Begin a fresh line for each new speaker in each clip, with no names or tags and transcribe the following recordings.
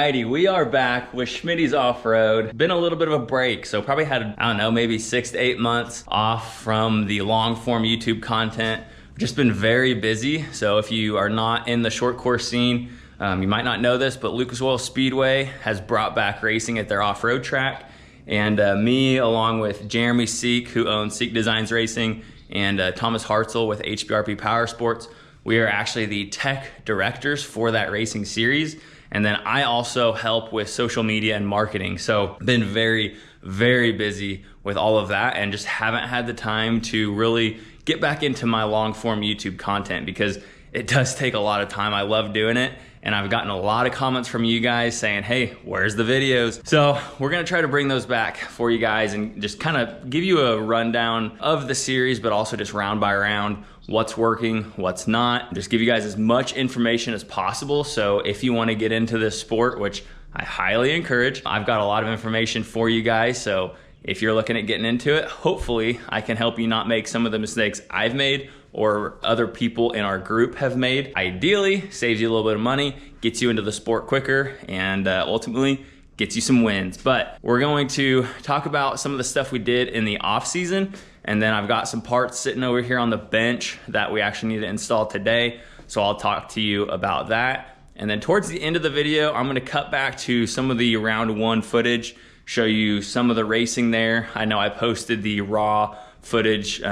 Alrighty, we are back with Schmitty's Off-Road. Been a little bit of a break, so probably had, I don't know, maybe 6 to 8 months off from the long form YouTube content. Just been very busy, so if you are not in the short course scene, you might not know this, but Lucas Oil Speedway has brought back racing at their off-road track. And me, along with Jeremy Seek, who owns Seek Designs Racing, and Thomas Hartzell with HBRP Power Sports, we are actually the tech directors for that racing series. And then I also help with social media and marketing. So been very, very busy with all of that and just haven't had the time to really get back into my long form YouTube content because it does take a lot of time. I love doing it. And I've gotten a lot of comments from you guys saying, hey, where's the videos? So we're gonna try to bring those back for you guys and just kind of give you a rundown of the series, but also just round by round, what's working, what's not. Just give you guys as much information as possible. So if you wanna get into this sport, which I highly encourage, I've got a lot of information for you guys. So if you're looking at getting into it, hopefully I can help you not make some of the mistakes I've made or other people in our group have made. Ideally, saves you a little bit of money, gets you into the sport quicker, and ultimately gets you some wins. But we're going to talk about some of the stuff we did in the off season, and then I've got some parts sitting over here on the bench that we actually need to install today. So I'll talk to you about that. And then towards the end of the video, I'm gonna cut back to some of the round one footage, show you some of the racing there. I know I posted the raw footage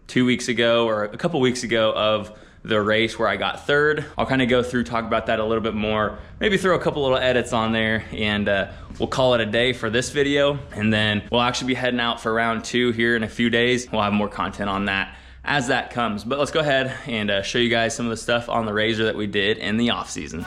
2 weeks ago or a couple weeks ago of the race where I got third. I'll kind of go through, talk about that a little bit more, maybe throw a couple little edits on there, and we'll call it a day for this video. And then we'll actually be heading out for round two here in a few days. We'll have more content on that as that comes. But let's go ahead and show you guys some of the stuff on the Razor that we did in the off season.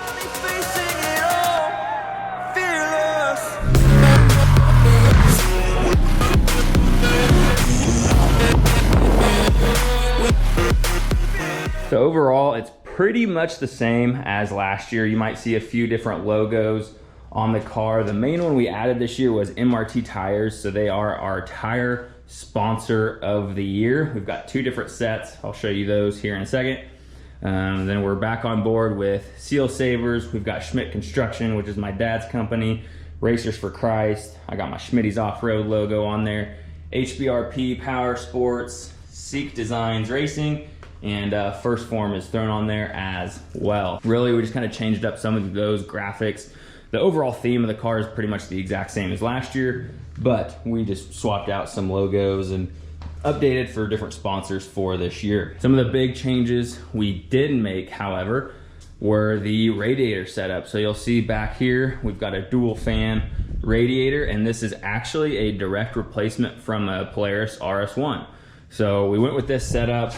So overall, it's pretty much the same as last year. You might see a few different logos on the car. The main one we added this year was MRT Tires. So they are our tire sponsor of the year. We've got 2 different sets. I'll show you those here in a second. Then we're back on board with Seal Savers. We've got Schmidt Construction, which is my dad's company. Racers for Christ. I got my Schmitty's Off-Road logo on there. HBRP Power Sports, Seek Designs Racing, and First Form is thrown on there as well. Really, we just kind of changed up some of those graphics. The overall theme of the car is pretty much the exact same as last year, but we just swapped out some logos and updated for different sponsors for this year. Some of the big changes we did make, however, were the radiator setup. So you'll see back here, we've got a dual fan radiator, and this is actually a direct replacement from a Polaris RS1. So we went with this setup,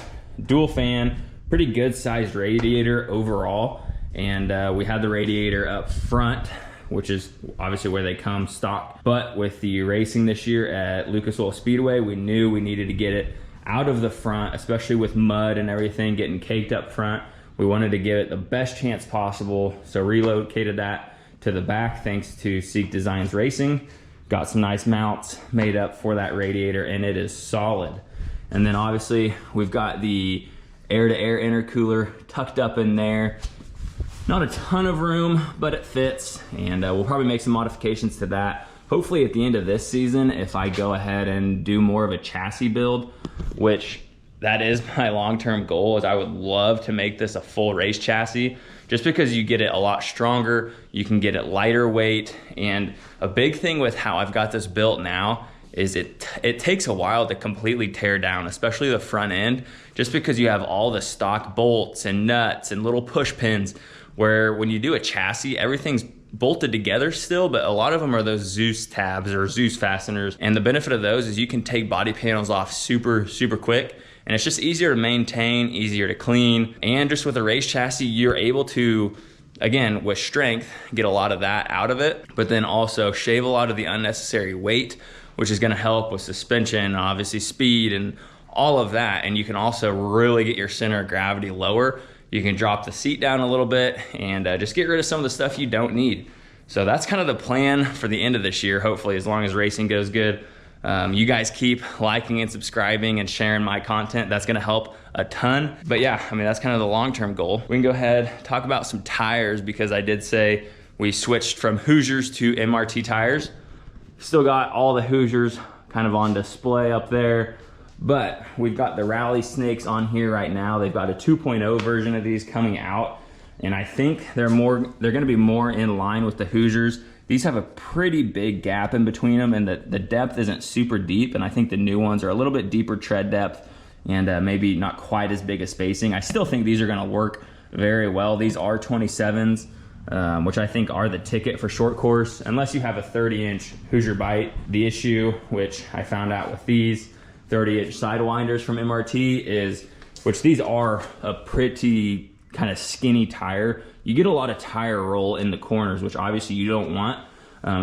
dual fan, pretty good sized radiator overall. And we had the radiator up front, which is obviously where they come stock. But with the racing this year at Lucas Oil Speedway, we knew we needed to get it out of the front, especially with mud and everything getting caked up front. We wanted to give it the best chance possible. So relocated that to the back thanks to Seek Designs Racing. Got some nice mounts made up for that radiator, and it is solid. And then obviously we've got the air-to-air intercooler tucked up in there. Not a ton of room, but it fits, and we'll probably make some modifications to that. Hopefully at the end of this season, if I go ahead and do more of a chassis build, which that is my long-term goal, is I would love to make this a full race chassis, just because you get it a lot stronger, you can get it lighter weight, and a big thing with how I've got this built now is it takes a while to completely tear down, especially the front end, just because you have all the stock bolts and nuts and little push pins, where when you do a chassis, everything's bolted together still, but a lot of them are those Zeus tabs or Zeus fasteners. And the benefit of those is you can take body panels off super, super quick. And it's just easier to maintain, easier to clean. And just with a race chassis, you're able to, again, with strength, get a lot of that out of it, but then also shave a lot of the unnecessary weight, which is gonna help with suspension, obviously speed and all of that. And you can also really get your center of gravity lower. You can drop the seat down a little bit and just get rid of some of the stuff you don't need. So that's kind of the plan for the end of this year, hopefully, as long as racing goes good. You guys keep liking and subscribing and sharing my content. That's gonna help a ton. But yeah, I mean, that's kind of the long-term goal. We can go ahead, talk about some tires, because I did say we switched from Hoosiers to MRT tires. Still got all the Hoosiers kind of on display up there, but we've got the Rally Snakes on here right now. They've got a 2.0 version of these coming out, and I think they're gonna be more in line with the Hoosiers. These have a pretty big gap in between them, and the depth isn't super deep, and I think the new ones are a little bit deeper tread depth and maybe not quite as big a spacing. I still think these are gonna work very well. These are 27s. Which I think are the ticket for short course, unless you have a 30-inch Hoosier bite. The issue, which I found out with these 30-inch sidewinders from MRT is, which these are a pretty kind of skinny tire. You get a lot of tire roll in the corners, which obviously you don't want.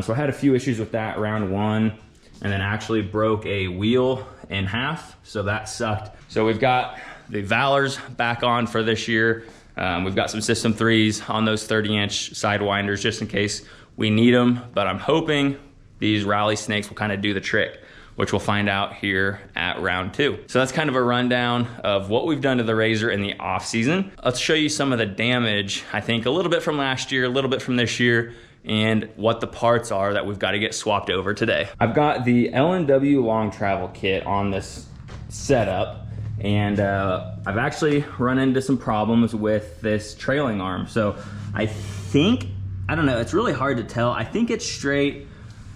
So I had a few issues with that round one, and then actually broke a wheel in half, so that sucked. So we've got the Valors back on for this year. We've got some System 3s on those 30-inch sidewinders just in case we need them, but I'm hoping these Rally Snakes will kind of do the trick, which we'll find out here at round 2. So that's kind of a rundown of what we've done to the Razor in the off season. Let's show you some of the damage, I think a little bit from last year, a little bit from this year, and what the parts are that we've got to get swapped over today. I've got the L&W Long Travel Kit on this setup, and I've actually run into some problems with this trailing arm. So I think, I don't know, it's really hard to tell. I think it's straight,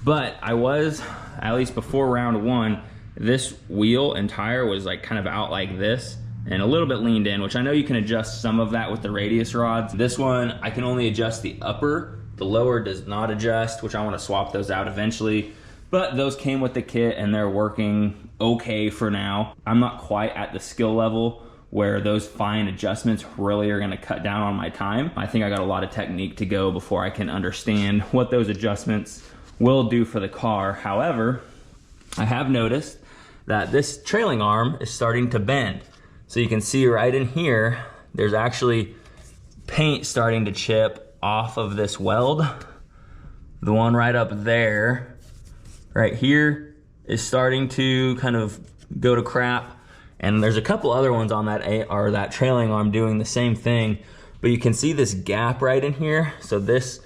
but I was, at least before round one, this wheel and tire was like kind of out like this and a little bit leaned in, which I know you can adjust some of that with the radius rods. This one, I can only adjust the upper, the lower does not adjust, which I want to swap those out eventually. But those came with the kit and they're working okay for now. I'm not quite at the skill level where those fine adjustments really are gonna cut down on my time. I think I got a lot of technique to go before I can understand what those adjustments will do for the car. However, I have noticed that this trailing arm is starting to bend. So you can see right in here, there's actually paint starting to chip off of this weld. The one right up there, right here, is starting to kind of go to crap. And there's a couple other ones on that trailing arm doing the same thing, but you can see this gap right in here. So this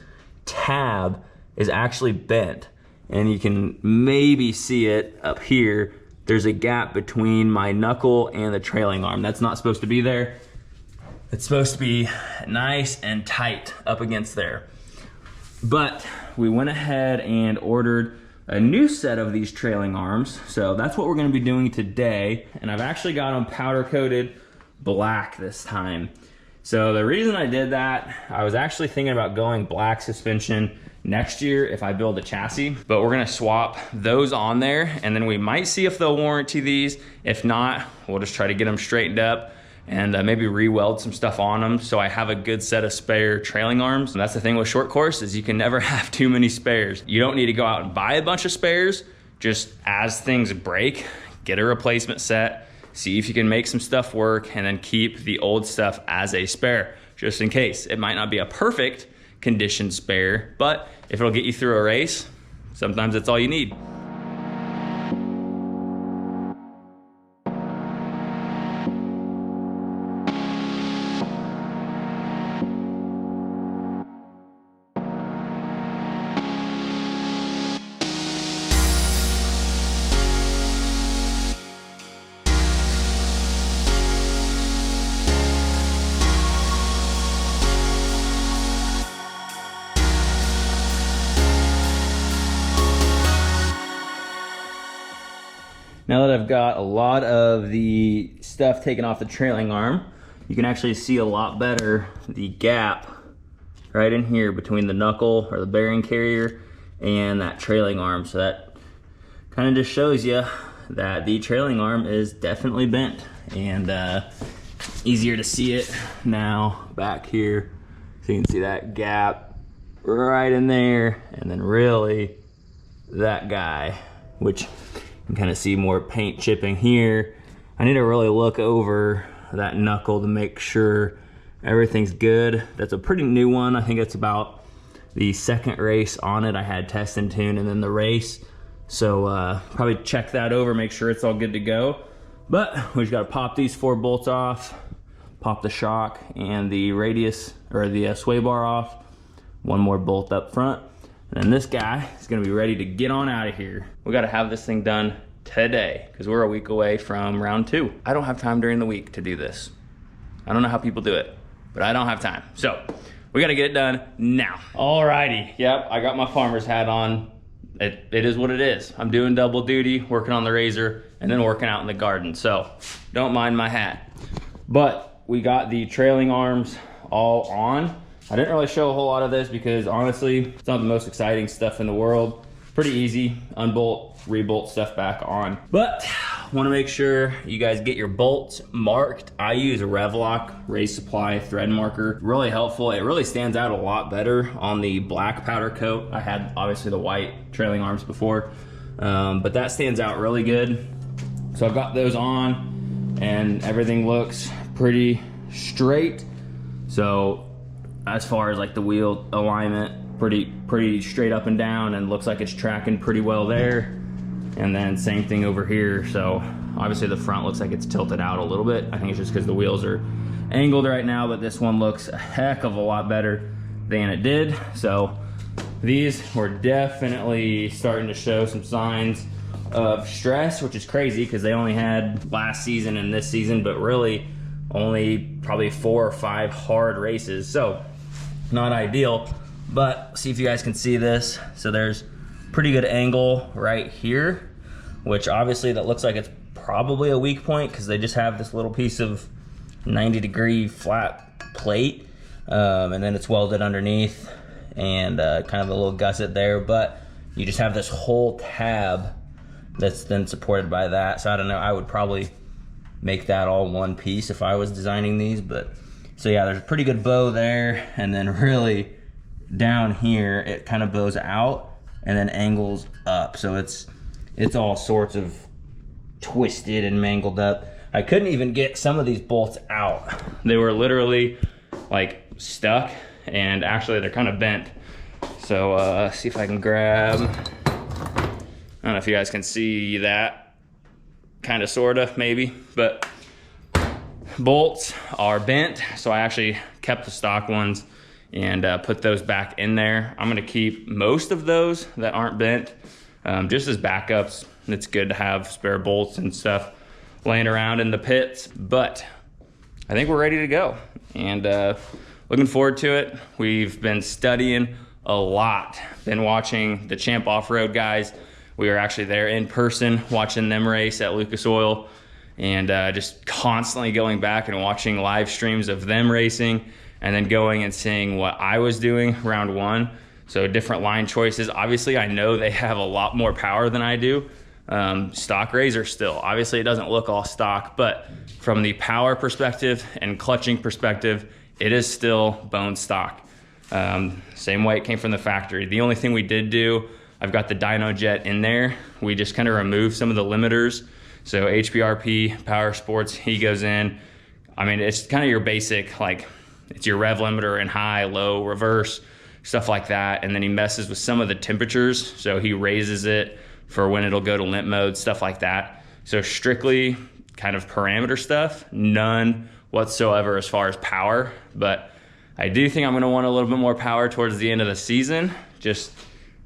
tab is actually bent, and you can maybe see it up here. There's a gap between my knuckle and the trailing arm. That's not supposed to be there. It's supposed to be nice and tight up against there. But we went ahead and ordered a new set of these trailing arms. So that's what we're gonna be doing today. And I've actually got them powder coated black this time. So the reason I did that, I was actually thinking about going black suspension next year if I build a chassis, but we're gonna swap those on there, and then we might see if they'll warranty these. If not, we'll just try to get them straightened up and maybe re-weld some stuff on them so I have a good set of spare trailing arms. And that's the thing with short course, is you can never have too many spares. You don't need to go out and buy a bunch of spares. Just as things break, get a replacement set, see if you can make some stuff work, and then keep the old stuff as a spare, just in case. It might not be a perfect condition spare, but if it'll get you through a race, sometimes that's all you need. Now that I've got a lot of the stuff taken off the trailing arm, you can actually see a lot better the gap right in here between the knuckle or the bearing carrier and that trailing arm. So that kind of just shows you that the trailing arm is definitely bent, and easier to see it now back here. So you can see that gap right in there, and then really that guy, which you can kind of see more paint chipping here. I need to really look over that knuckle to make sure everything's good. That's a pretty new one. I think it's about the second race on it. I had test and tune and then the race. So probably check that over, make sure it's all good to go. But we just gotta pop these 4 bolts off, pop the shock and the radius or the sway bar off, one more bolt up front. And then this guy is gonna be ready to get on out of here. We gotta have this thing done today because we're a week away from round 2. I don't have time during the week to do this. I don't know how people do it, but I don't have time. So we gotta get it done now. Alrighty, yep, I got my farmer's hat on. It is what it is. I'm doing double duty, working on the RZR and then working out in the garden. So don't mind my hat. But we got the trailing arms all on. I didn't really show a whole lot of this because honestly, it's not the most exciting stuff in the world. Pretty easy, unbolt, rebolt stuff back on. But want to make sure you guys get your bolts marked. I use a Revlock Race Supply thread marker. Really helpful. It really stands out a lot better on the black powder coat. I had obviously the white trailing arms before, but that stands out really good. So I've got those on and everything looks pretty straight. So as far as like the wheel alignment, pretty straight up and down, and looks like it's tracking pretty well there. And then same thing over here. So obviously the front looks like it's tilted out a little bit. I think it's just because the wheels are angled right now, but this one looks a heck of a lot better than it did. So these were definitely starting to show some signs of stress, which is crazy because they only had last season and this season, but really only probably 4 or 5 hard races. So not ideal. But see if you guys can see this. So there's pretty good angle right here, which obviously that looks like it's probably a weak point because they just have this little piece of 90-degree flat plate, and then it's welded underneath and kind of a little gusset there. But you just have this whole tab that's then supported by that. So I don't know, I would probably make that all one piece if I was designing these. But so yeah, there's a pretty good bow there, and then really down here it kind of bows out and then angles up, so it's all sorts of twisted and mangled up. I couldn't even get some of these bolts out. They were literally like stuck, and actually they're kind of bent. So see if I can grab, I don't know if you guys can see that, kind of, sort of, maybe, but bolts are bent. So I actually kept the stock ones and put those back in there. I'm gonna keep most of those that aren't bent just as backups. It's good to have spare bolts and stuff laying around in the pits, but I think we're ready to go, and looking forward to it. We've been studying a lot, been watching the Champ Off-Road guys. We were actually there in person watching them race at Lucas Oil, and just constantly going back and watching live streams of them racing, and then going and seeing what I was doing round 1. So different line choices. Obviously, I know they have a lot more power than I do. Stock RZR still. Obviously, it doesn't look all stock, but from the power perspective and clutching perspective, it is still bone stock. Same way it came from the factory. The only thing we did do, I've got the dyno jet in there. We just kind of removed some of the limiters. So HPRP, Power Sports, he goes in. I mean, it's kind of your basic, like, it's your rev limiter in high, low, reverse, stuff like that. And then he messes with some of the temperatures. So he raises it for when it'll go to limp mode, stuff like that. So strictly kind of parameter stuff, none whatsoever as far as power. But I do think I'm gonna want a little bit more power towards the end of the season. Just,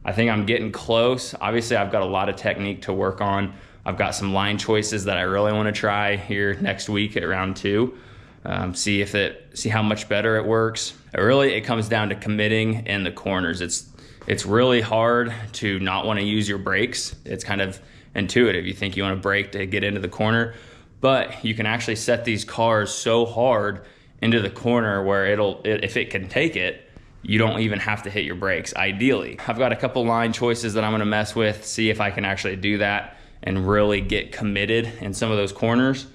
I think I'm getting close. Obviously, I've got a lot of technique to work on. I've got some line choices that I really wanna try here next week at round 2. See how much better it works. It comes down to committing in the corners. It's really hard to not want to use your brakes. It's kind of intuitive. You think you want to brake to get into the corner, but you can actually set these cars so hard into the corner where if it can take it, you don't even have to hit your brakes, ideally. I've got a couple line choices that I'm gonna mess with, see if I can actually do that and really get committed in some of those corners,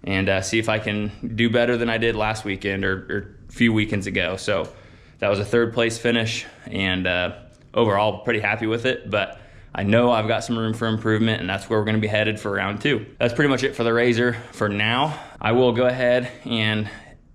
and see if I can do better than I did last weekend or a few weekends ago. So that was a 3rd place finish, and overall pretty happy with it, but I know I've got some room for improvement, and that's where we're gonna be headed for round 2. That's pretty much it for the RZR for now. I will go ahead and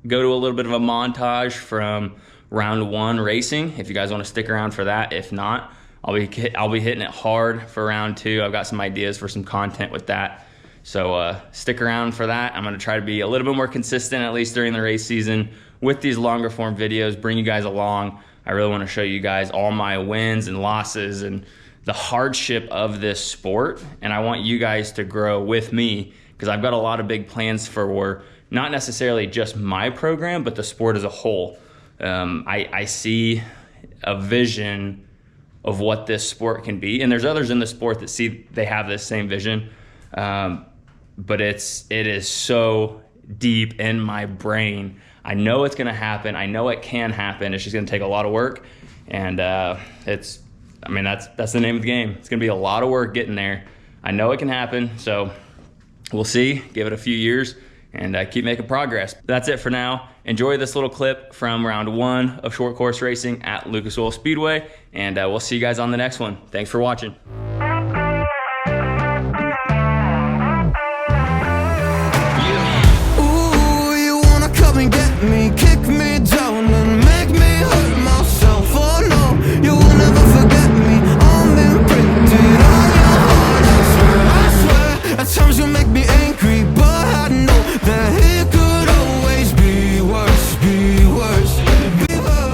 go to a little bit of a montage from round 1 racing, if you guys wanna stick around for that. If not, I'll be hitting it hard for round 2. I've got some ideas for some content with that. So stick around for that. I'm gonna try to be a little bit more consistent, at least during the race season, with these longer form videos, bring you guys along. I really want to show you guys all my wins and losses and the hardship of this sport. And I want you guys to grow with me, because I've got a lot of big plans for not necessarily just my program, but the sport as a whole. I see a vision of what this sport can be, and there's others in the sport that they have this same vision, but it is so deep in my brain. I know it's going to happen. I know it can happen. It's just going to take a lot of work, and that's the name of the game. It's going to be a lot of work getting there. I know it can happen, so we'll see. Give it a few years and keep making progress. That's it for now. Enjoy this little clip from round 1 of short course racing at Lucas Oil Speedway, and we'll see you guys on the next one. Thanks for watching.
Me, kick me down and make me hurt myself. Oh no, you will never forget me. I'm imprinted on your heart, I swear. At times you make me angry, but I know that it could always be worse, be worse, be worse.